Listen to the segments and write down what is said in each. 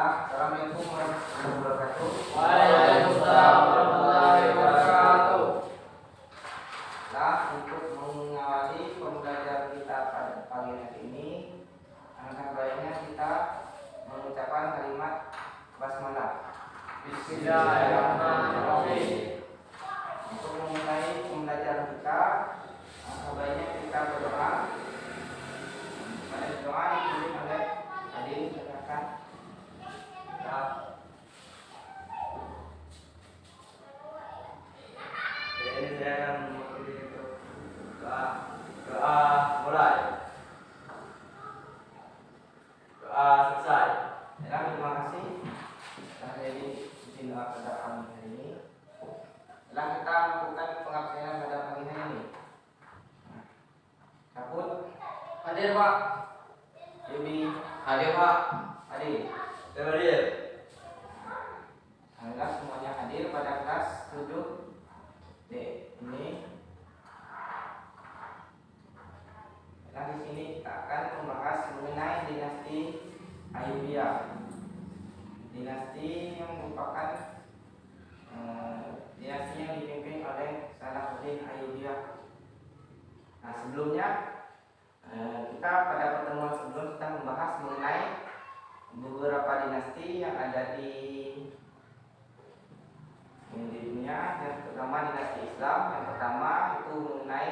Bismillah. Assalamualaikum warahmatullahi wabarakatuh. Waalaikumsalam warahmatullahi wabarakatuh. Nah, untuk mengawali pembelajaran kita pada pagi hari ini, alangkah baiknya kita mengucapkan kalimat basmalah. Bismillahirrahmanirrahim. Untuk memulai pembelajaran kita, alangkah baiknya kita berdoa. Pada doa ditulis oleh hadirin silakan. Jadi saya akan mengikuti untuk doa mulai, doa selesai. Ya, terima kasih. Jadi izin doa pada pagi hari ini. Setelah kita melakukan pengabsengan pada pagi hari ini, Kaput, Hadir Pak. Yubi, Hadir Pak. hadir. Hadir. Alhamdulillah semuanya hadir pada kelas 7D ini. Nah, di sini kita akan membahas mengenai dinasti Ayyubiyah. Dinasti yang merupakan dinasti yang dipimpin oleh Salahuddin Ayyubiyah. Nah, sebelumnya kita pada pertemuan sebelum kita membahas mengenai beberapa dinasti yang ada di dunia. Yang pertama dinasti Islam. Yang pertama itu mengenai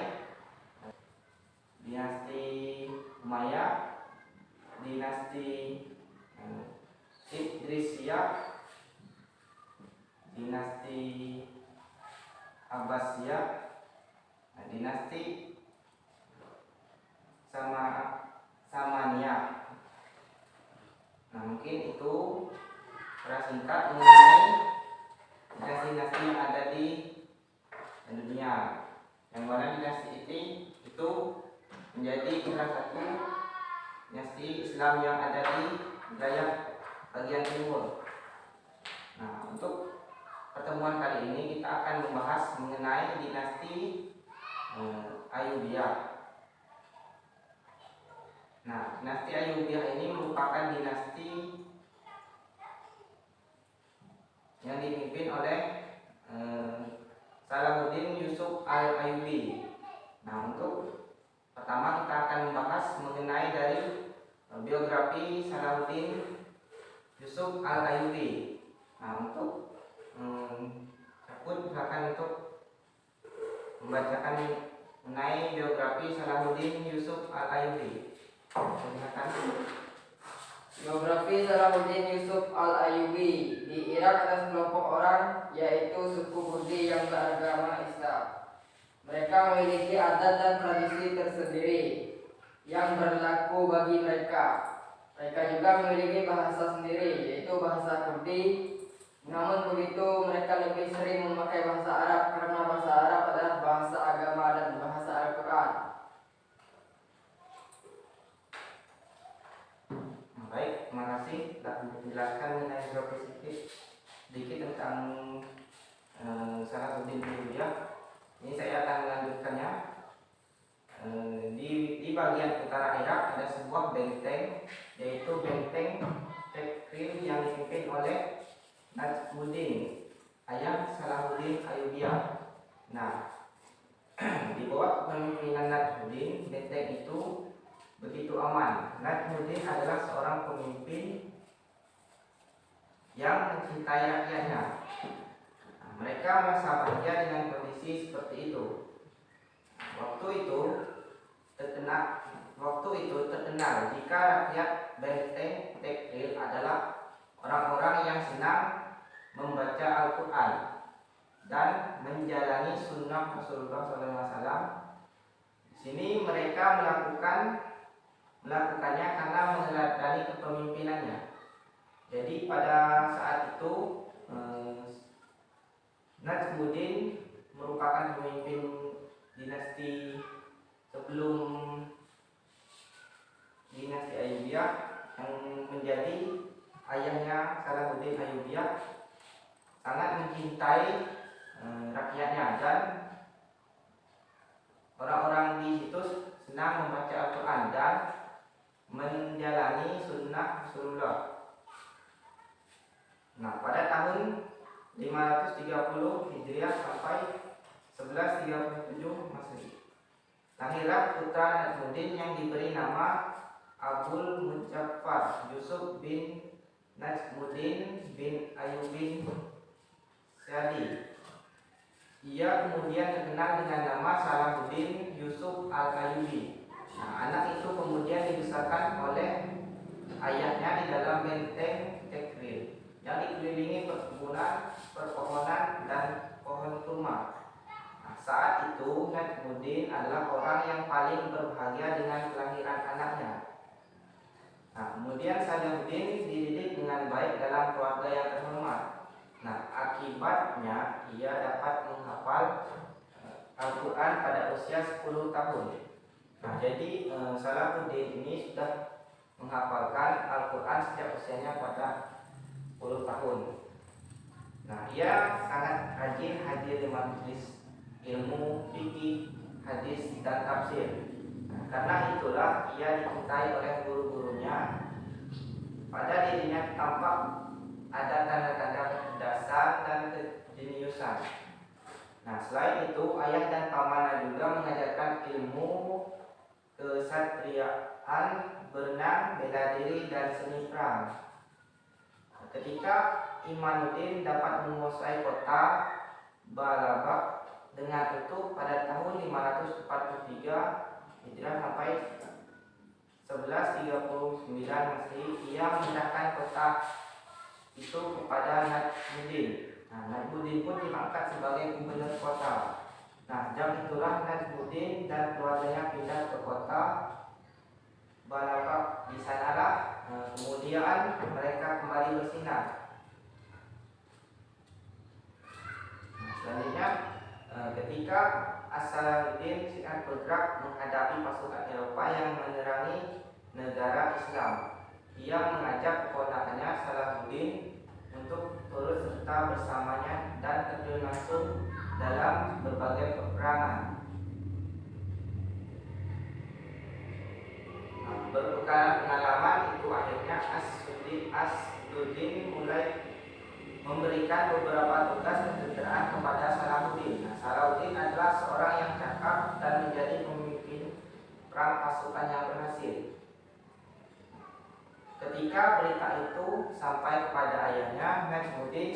dinasti Umayyah, dinasti Idrisiyah, dinasti Abbasiyah, dinasti Samaniyah. Nah, mungkin itu secara singkat mengenai dinasti-dinasti yang ada di dunia. Yang mana dinasti itu menjadi salah satu dinasti Islam yang ada di wilayah bagian timur. Nah, untuk pertemuan kali ini kita akan membahas mengenai dinasti Ayyubiyah. Nah, dinasti Ayyubiyah ini merupakan dinasti yang dipimpin oleh Salahuddin Yusuf Al-Ayyubi. Nah, untuk pertama kita akan membahas mengenai dari biografi Salahuddin Yusuf Al-Ayyubi. Nah, untuk Kaput silakan untuk membacakan mengenai biografi Salahuddin Yusuf Al-Ayyubi. Silakan. Biografi Salahuddin Yusuf Al-Ayyubi. Di Irak ada sekelompok orang, yaitu suku Kurdi yang beragama Islam. Mereka memiliki adat dan tradisi tersendiri yang berlaku bagi mereka. Mereka juga memiliki bahasa sendiri, yaitu bahasa Kurdi. Namun begitu, mereka lebih sering memakai bahasa Arab karena bahasa Arab adalah bahasa agama dan bahasa Al-Quran. Baik, terima kasih telah menjelaskan mengenai biografi sedikit tentang Salahuddin Ayyubiyah. Ini saya akan melanjutkannya. Di bagian utara Irak ada sebuah benteng, yaitu benteng Tekrir yang dipimpin oleh Najmuddin ayah Salahuddin Ayyubiyah. Nah, di bawah kepemimpinan Najmuddin, benteng itu begitu aman. Najmuddin adalah seorang pemimpin yang mencintai rakyatnya. Nah, mereka merasa bahagia dengan kondisi seperti itu. Waktu itu terkenal jika rakyat benteng Tekrir adalah orang-orang yang senang membaca Al-Quran dan menjalani sunnah Rasulullah SAW. Di sini mereka melakukannya karena meneladani kepemimpinannya. Jadi pada saat itu Najmuddin merupakan pemimpin dinasti sebelum dinasti Ayyubiyah yang menjadi ayahnya Salahuddin Ayyubiyah sangat mencintai rakyatnya, dan orang-orang di situ senang membaca Al-Quran dan menjalani sunnah Rasulullah. Nah, pada tahun 530 Hijriah sampai 1137 Masehi, lahirlah putra Najmuddin yang diberi nama Abul Muzaffar Yusuf bin Najmuddin bin Ayyubin Syadi. Ia kemudian terkenal dengan nama Salahuddin Yusuf Al-Ayyubi. Nah, anak itu kemudian dibesarkan oleh ayahnya di dalam benteng Tekrir yang dikelilingi perkebunan, perpohonan, dan pohon kurma. Nah, saat itu Najmuddin adalah orang yang paling berbahagia dengan kelahiran anaknya. Nah, kemudian Salahuddin dididik dengan baik dalam keluarga yang terhormat. Nah, akibatnya ia dapat menghafal Al-Quran pada usia 10 tahun. Nah, jadi Salahuddin ini sudah menghafalkan Al-Quran sejak usianya pada 10 tahun. Nah, ia sangat rajin hadir di majelis ilmu, fikih, hadis, dan tafsir. Nah, karena itulah ia dicintai oleh guru-gurunya. Pada dirinya tampak ada tanda-tanda kecerdasan dan kejeniusan. Nah, selain itu ayah dan pamannya juga mengajarkan ilmu kesatriaan, berenang, bela diri, dan seni perang. Ketika Imanuddin dapat menguasai kota Balabak, dengan itu pada tahun 543 Hijrah sampai 1139 Masehi, ia memindahkan kota itu kepada Najmuddin. Nah, Najmuddin pun diangkat sebagai gubernur kota. Nah, jam itulah Najmuddin dan keluarganya pindah ke kota Balabak. Di sanalah kemudian mereka kembali bersinar. Nah, selanjutnya ketika As-Salahuddin sedang bergerak menghadapi pasukan Eropa yang menyerang negara Islam, ia mengajak keponakannya Salahuddin untuk turut serta bersamanya dan terjun langsung dalam berbagai peperangan. Nah, berbekal pengalaman itu akhirnya As-Duddin mulai memberikan beberapa tugas ketenteraan kepada Salahuddin. Nah, Salahuddin adalah seorang yang cakap dan menjadi pemimpin perang pasukan yang berhasil. Ketika berita itu sampai kepada ayahnya Najmuddin,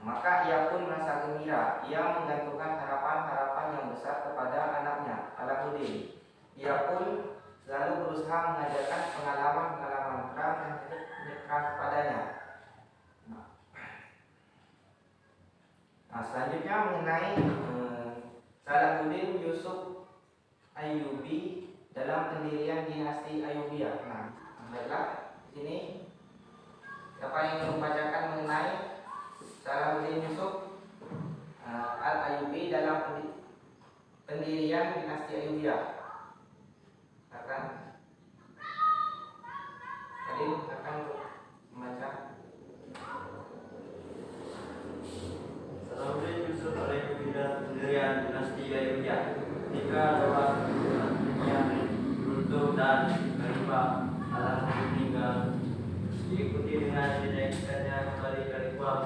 maka ia pun merasa gembira. Ia menggantungkan harapan-harapan yang besar kepada anaknya Salahuddin. Ia pun selalu berusaha mengajarkan pengalaman-pengalaman perang dan teknik perang kepadanya. Nah, selanjutnya mengenai Salahuddin Yusuf Ayyubi dalam pendirian dinasti Ayyubiyah. Nah, baiklah, di sini siapa yang ingin membacakan mengenai Salahuddin Yusuf Al-Ayyubi dalam pendirian dinasti Ayyubiyah? Akan membaca. Salahuddin Yusuf Al-Ayyubi dalam pendirian dinasti Ayyubiyah. Ketika daulah dunia runtuh dan Khalifah Al-Amin meninggal, diikuti dengan dinaikannya kembali Khalifah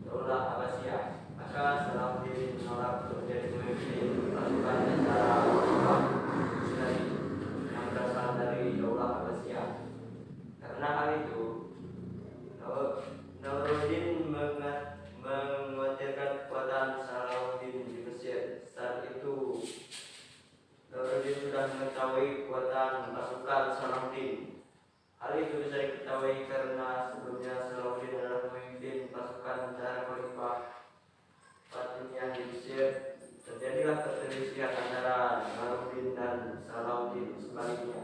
daulah Abbasiyah, maka Salahuddin menolak untuk menjadi pemimpin pasukan tentara Islam yang berasal dari daulah Abbasiyah. Karena hal itu, Nuruddin mengkhawatirkan kekuatan Salahuddin di Mesir. Saat itu Nuruddin sudah mengetahui kekuatan pasukan Salahuddin. Hal itu bisa diketahui karena sebelumnya Salahuddin adalah pemimpin pasukan tentara Khalifah Fatimiyah di Mesir. Terjadilah perselisihan antara Nuruddin dan Salahuddin. Sebaliknya,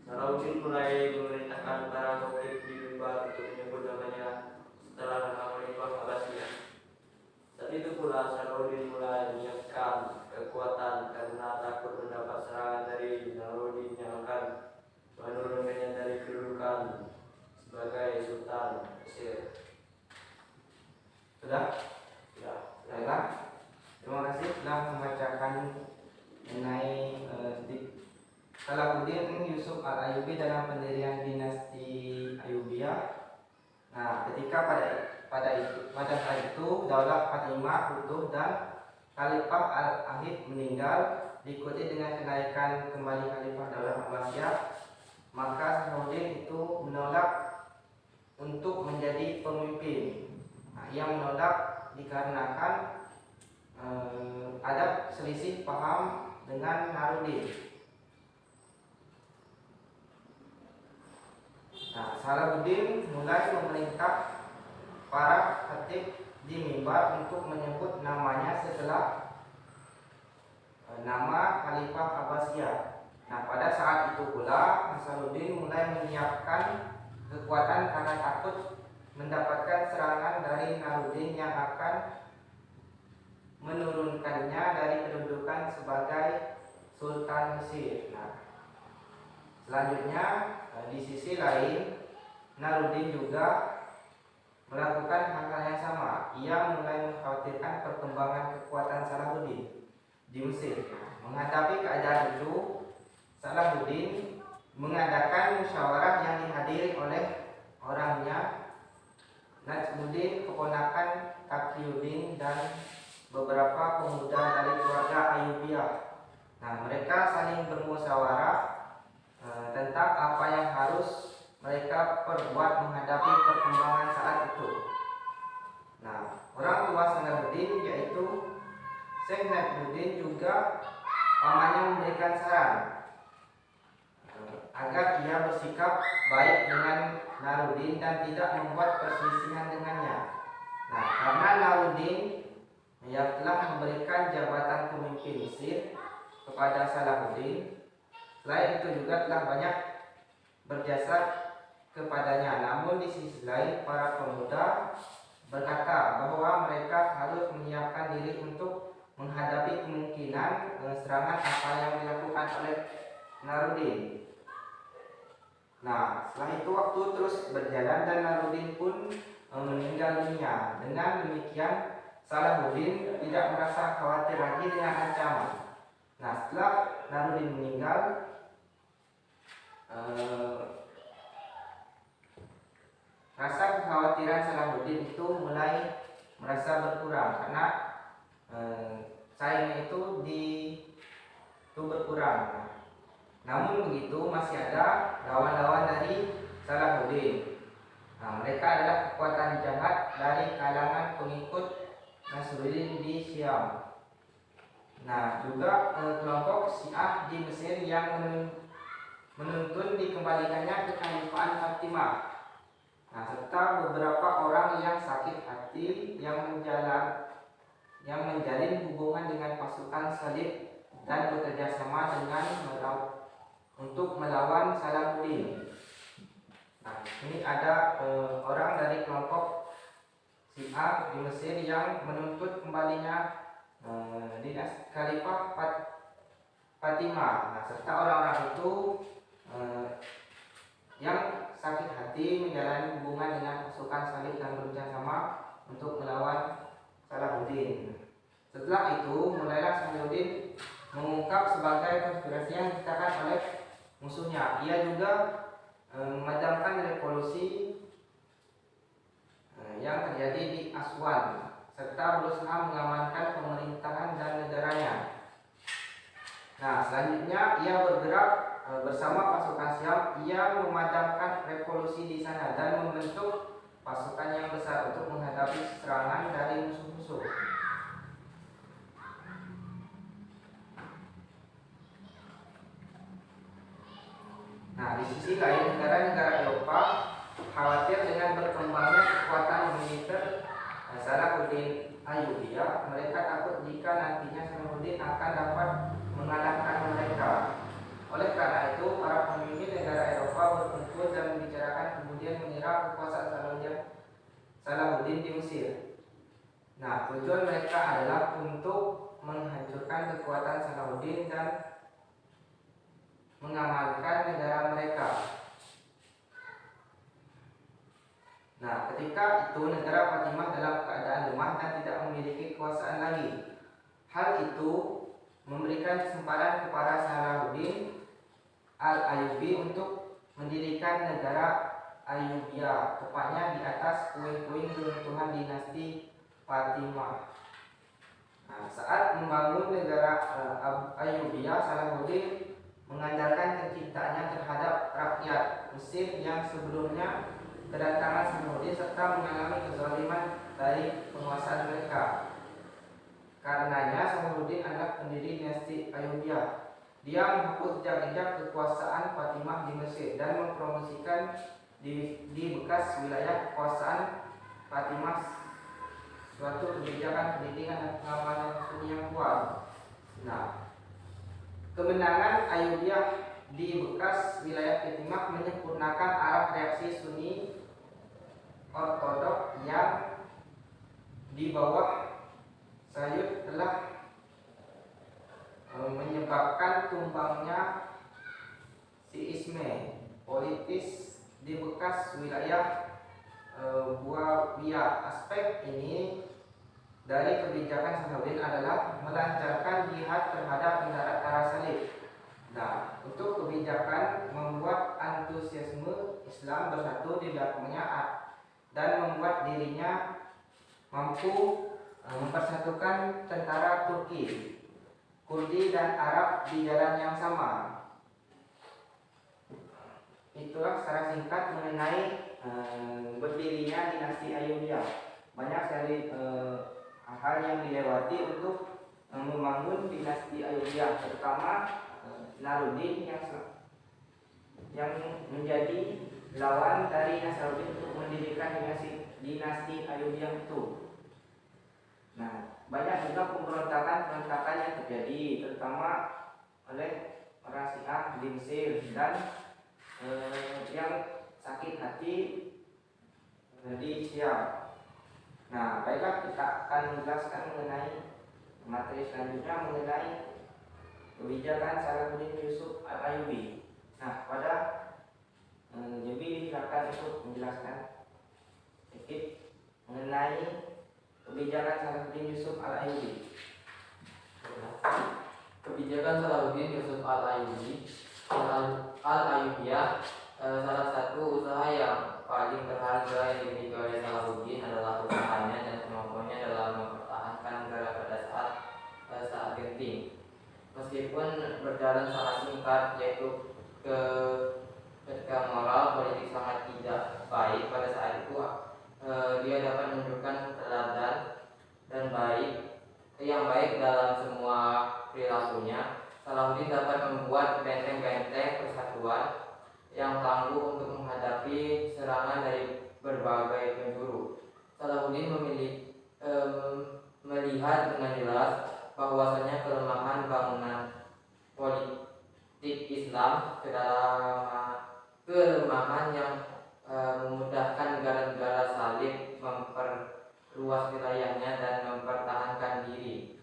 Salahuddin mulai memerintahkan para khatib di mimbar untuk menyebut namanya setelah nama Khalifah Abbasiyah. Saat itu pula Salahuddin mulai menyiapkan kekuatan karena takut mendapat serangan dari Nuruddin yang akan menurunkannya dari kedudukan sebagai Sultan Mesir. Sudah? Ya, Baiklah. Terima kasih telah membacakan mengenai Salahuddin Yusuf Al-Ayyubi dalam pendirian dinasti Ayyubiyah. Nah, ketika pada saat itu Daulah Fatimah runtuh dan Khalifah Al-Ahid meninggal, diikuti dengan kenaikan kembali Khalifah Daulah Abbasiyah. Maka Salahuddin itu menolak untuk menjadi pemimpin. Ia menolak dikarenakan ada selisih paham dengan Naruddin. Salahuddin mulai memerintah para khatib di mimbar untuk menyebut namanya setelah nama Khalifah Abbasiyah. Pada saat itu pula Salahuddin mulai menyiapkan kekuatan karena takut mendapatkan serangan dari Naruddin yang akan menurunkannya dari kedudukan sebagai Sultan Mesir. Selanjutnya di sisi lain Naruddin juga melakukan hal-hal yang sama. Ia mulai mengkhawatirkan perkembangan kekuatan Salahuddin di Mesir. Menghadapi keadaan itu, Salahuddin mengadakan musyawarah yang dihadiri oleh orangnya Najmuddin, keponakan Taqiyuddin, dan beberapa pemuda dari keluarga Ayyubiyah. Mereka saling bermusyawarah tentang apa yang harus mereka perbuat menghadapi perkembangan saat itu. Orang tua Salahuddin yaitu Syekh Najmuddin juga pamannya memberikan saran agar ia bersikap baik dengan Naruddin dan tidak membuat perselisihan dengannya. Karena Naruddin yang telah memberikan jabatan pemimpin Mesir kepada Salahuddin, selain itu juga telah banyak berjasa kepadanya. Namun di sisi lain para pemuda berkata bahwa mereka harus menyiapkan diri untuk menghadapi kemungkinan serangan apa yang dilakukan oleh Naruddin. Setelah itu waktu terus berjalan dan Naruddin pun meninggal dunia. Dengan demikian Salahuddin tidak merasa khawatir lagi dengan ancaman. Setelah Naruddin meninggal, rasa kekhawatiran Salahuddin itu mulai merasa berkurang karena saingnya itu berkurang. Namun begitu masih ada lawan-lawan dari Salahuddin. Mereka adalah kekuatan jahat dari kalangan pengikut Nasruddin di Syam. Juga kelompok Syiah di Mesir yang menuntun dikembalikannya ke Kekhalifahan Fatimah. Serta beberapa orang yang sakit hati yang menjalin hubungan dengan pasukan Salib dan bekerja sama dengan untuk melawan Salahuddin. Ini ada orang dari kelompok Syiah di Mesir yang menuntut kembalinya dinasti Khalifah Fatimah. Serta orang-orang itu yang sakit hati menjalani hubungan dengan pasukan Salib dan bekerja sama untuk melawan Salahuddin. Setelah itu mulailah Salahuddin mengungkap sebagai konspirasi yang diciptakan oleh musuhnya. Ia juga memadamkan revolusi yang terjadi di Aswan serta berusaha mengamankan pemerintahan dan negaranya. Selanjutnya ia bergerak bersama pasukan Syam. Ia memadamkan revolusi di sana dan membentuk pasukan yang besar untuk menghadapi serangan dari musuh-musuh. Di sisi lain, negara-negara Eropa khawatir dengan berkembangnya kekuatan militer Salahuddin Ayyubiyah. Mereka takut jika nantinya Salahuddin akan dapat mengalahkan mereka. Oleh karena itu, para pemimpin negara Eropa berkumpul dan membicarakan kemudian menyerang kekuasaan Salahuddin di Mesir. Tujuan mereka adalah untuk menghancurkan kekuatan Salahuddin dan mengamankan negara mereka. Ketika itu negara Fatimah dalam keadaan lemah dan tidak memiliki kekuasaan lagi. Hal itu memberikan kesempatan kepada Salahuddin Al-Ayyubi untuk mendirikan negara Ayyubiyah, tepatnya di atas puing-puing runtuhan dinasti Fatimah. Nah, saat membangun negara Ayyubiyah, Salahuddin mengandalkan kecintaannya terhadap rakyat Mesir yang sebelumnya kedatangan Salahuddin serta mengalami kezaliman dari penguasa mereka. Karenanya Salahuddin adalah pendiri dinasti Ayyubiyah. Dia menghapus jejak-jejak kekuasaan Fatimah di Mesir dan mempromosikan di bekas wilayah kekuasaan Fatimah suatu kebijakan pendidikan dan pengamanan Sunni yang kuat. Nah, kemenangan Ayyubiyah di bekas wilayah Fatimah menyempurnakan arah reaksi Sunni Ortodok yang di bawah Sayyid telah menyebabkan tumbangnya siisme politis di bekas wilayah Buawiyah. Aspek ini dari kebijakan Salahuddin adalah melancarkan jihad terhadap tentara salib. Nah, untuk kebijakan membuat antusiasme Islam bersatu di belakangnya dan membuat dirinya mampu mempersatukan tentara Turki, Kurdi dan Arab di jalan yang sama. Itulah secara singkat mengenai berdirinya dinasti Ayyubiyah. Banyak sekali hal yang dilewati untuk membangun dinasti Ayyubiyah, terutama Nasruddin yang menjadi lawan dari Nasruddin untuk mendirikan dinasti Ayyubiyah itu. Nah, banyak juga pemberontakan yang terjadi, terutama oleh orang Syiah di Mesir dan yang sakit hati di Syam. Nah, baiklah, kita akan menjelaskan mengenai materi selanjutnya mengenai kebijakan Salahuddin Yusuf Al-Ayyubi. Nah, pada jadi silakan untuk menjelaskan sedikit mengenai kebijakan Salahuddin Yusuf Al-Ayyubi. Kebijakan Salahuddin Yusuf Al-Ayyubiyah, salah satu usaha yang paling berharga yang dimiliki oleh Salahuddin adalah usahanya dan kemampuannya dalam mempertahankan negara pada saat genting. Meskipun berjalan sangat singkat, yaitu ketika moral politik sangat tidak baik pada saat itu, dia dapat menunjukkan teladan dan yang baik dalam semua perilakunya. Salahuddin dapat membuat benteng-benteng persatuan yang tangguh untuk menghadapi serangan dari berbagai penjuru. Salahuddin melihat dengan jelas bahwasanya kelemahan bangunan politik Islam, kelemahan yang memudahkan negara-negara salib memperluas wilayahnya dan mempertahankan diri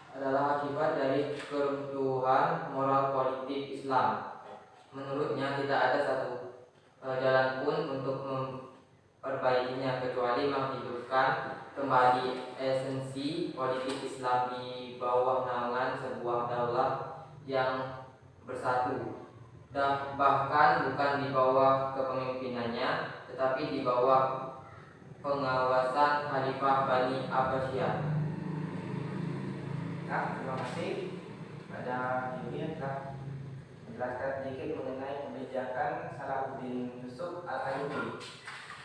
adalah akibat dari keruntuhan moral politik Islam. Menurutnya tidak ada satu jalan pun untuk memperbaikinya kecuali menghidupkan kembali esensi politik Islam di bawah naungan sebuah daulah yang bersatu. Bahkan bukan di bawah kepemimpinannya, tetapi di bawah pengawasan Khalifah Bani Abbasiyah. Nah, terima kasih pada Yuri yang telah menjelaskan sedikit mengenai kebijakan Salahuddin Yusuf Al-Ayyubi.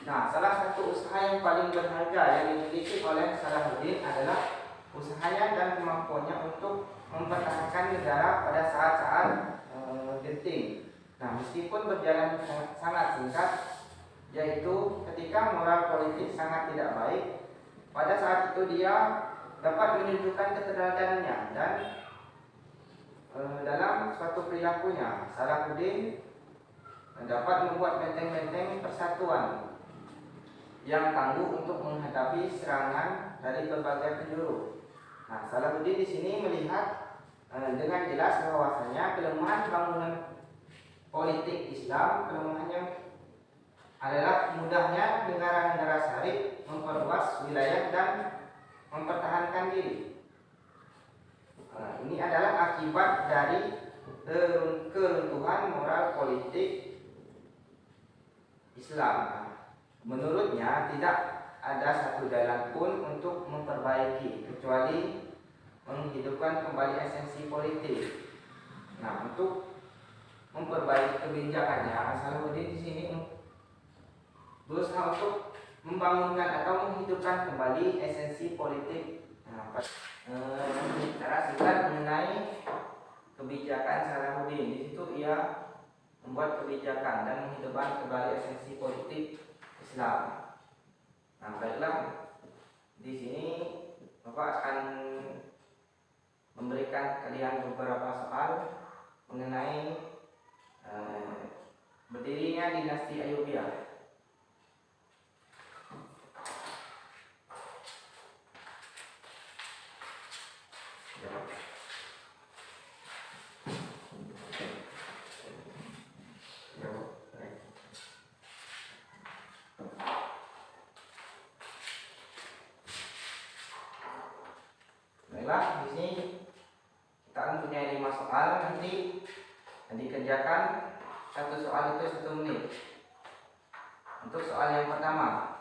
Nah, salah satu usaha yang paling berharga yang dimiliki oleh Salahuddin adalah usahanya dan kemampuannya untuk mempertahankan negara pada saat-saat genting. Nah, meskipun berjalan sangat singkat, yaitu ketika moral politik sangat tidak baik, pada saat itu dia dapat menunjukkan keteladanan dan dalam suatu perilakunya. Salahuddin dapat membuat benteng-benteng persatuan yang tangguh untuk menghadapi serangan dari berbagai penjuru. Nah, Salahuddin di sini melihat dengan jelas bahwasanya kelemahan bangunan politik Islam, kelemahannya adalah mudahnya negara-negara salib memperluas wilayah dan mempertahankan diri. Ini adalah akibat dari keruntuhan moral politik Islam. Menurutnya tidak ada satu jalan pun untuk memperbaiki kecuali menghidupkan kembali esensi politik. Nah, untuk memperbaiki kebijakannya, Salahuddin di sini berusaha untuk membangunkan atau menghidupkan kembali esensi politik. Nah, cara singkat mengenai kebijakan Salahuddin, di situ ia membuat kebijakan dan menghidupkan kembali esensi politik Islam. Nah, baiklah, di sini Bapak akan memberikan kalian beberapa soal mengenai berdirinya dinasti Ayyubiyah. Baiklah, di sini kita akan punya 5 soal, nanti dikerjakan satu soal itu 1 menit. Untuk soal yang pertama,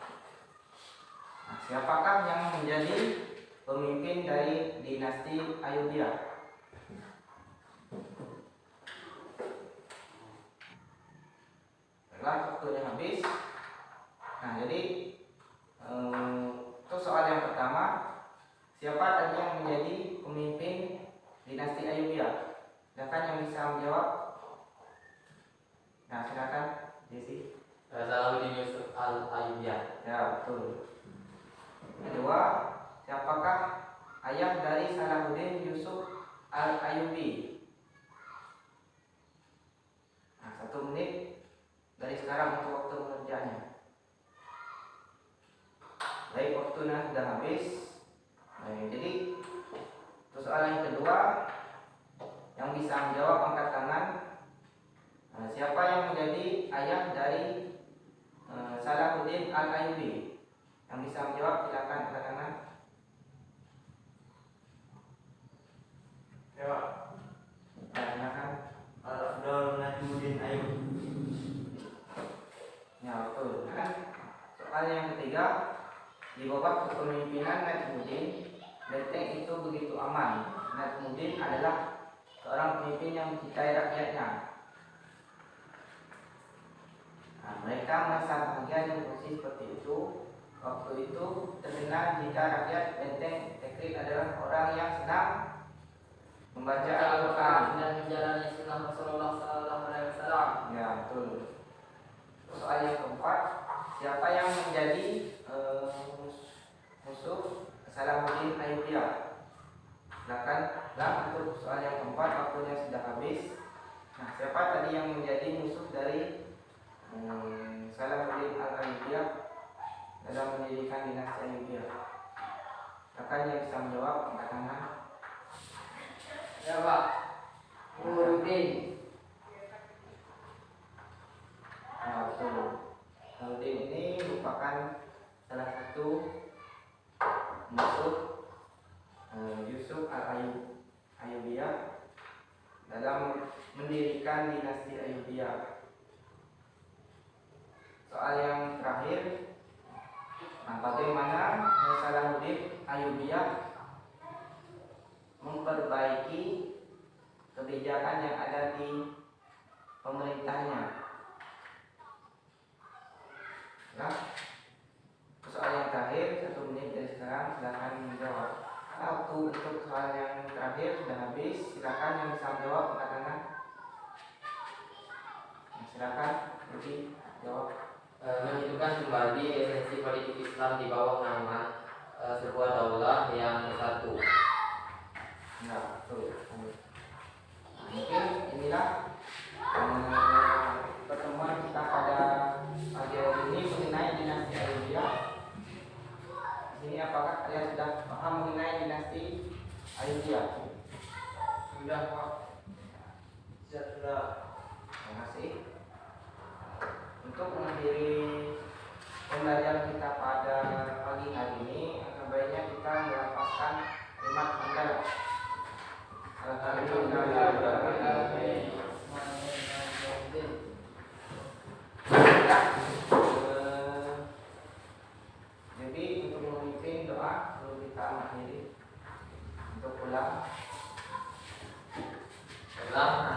nah, siapakah yang menjadi pemimpin dari dinasti Ayyubiyah? Baiklah, waktunya habis. Nah, jadi untuk soal yang pertama, siapa tadi yang menjadi pemimpin dinasti Ayyubiyah? Silakan yang bisa menjawab. Nah, silakan Jesse. Salahuddin Yusuf Al-Ayyubiyah. Ya, betul. Kedua, siapakah ayah dari Salahuddin Yusuf Al-Ayyubi? Nah, 1 menit dari sekarang untuk waktu mengerjanya. Baik, waktunya sudah habis. Baik, jadi soalan yang kedua, yang bisa menjawab angkat tangan. Nah, siapa yang menjadi ayah dari Salahuddin Al-Ayyubi? Yang bisa menjawab silakan angkat tangan. Ya, Silakan. Abdul Najmuddin Ayyub. Ya, betul. Kan soal yang ketiga, di bawah kepemimpinan Najmuddin, Benteng itu begitu aman. Najmuddin adalah seorang pemimpin yang mencintai rakyatnya. Nah, mereka merasa bahagia dengan posisi seperti itu. Waktu itu terdengar jika rakyat Benteng Tikrit adalah orang yang sedang membaca Al-Quran dan menjalani sunnah Rasulullah Sallallahu Alaihi Wasallam. Ya, betul. Soal yang keempat, siapa yang menjadi musuh Salahuddin Ayyubiyah? Silakan. Nah, untuk soal yang keempat waktunya sudah habis. Nah, siapa tadi yang menjadi musuh dari Salahuddin Al-Ayyubiyah dalam mendirikan dinasti Ayyubiyah? Silakan yang bisa menjawab angkat tangan. Ya, Pak. Nuruddin. Nah, betul. Salahuddin ini merupakan salah satu musuh Yusuf Al-Ayyubiyah dalam mendirikan dinasti Ayyubiyah. Soal yang terakhir, nah, bagaimana Salahuddin Ayyubiyah memperbaiki kebijakan yang ada di pemerintahnya? Nah, soal yang terakhir 1 menit dari sekarang, silakan menjawab. Waktu untuk soal yang terakhir sudah habis. Silakan yang bisa menjawab angkat tangan. Silakan, jadi jawab. Menghidupkan kembali esensi politik Islam di bawah nama sebuah daulah yang bersatu. Nah, betul. Nah, mungkin inilah pertemuan kita pada pagi hari ini mengenai dinasti Ayyubiyah. Di sini apakah kalian sudah paham mengenai dinasti Ayyubiyah? Sudah, Pak. Sudah. Terima kasih. Untuk mengakhiri pembelajaran kita pada pagi hari ini, sebaiknya kita melafazkan kalimat hamdalah. Alhamdulillah. Islam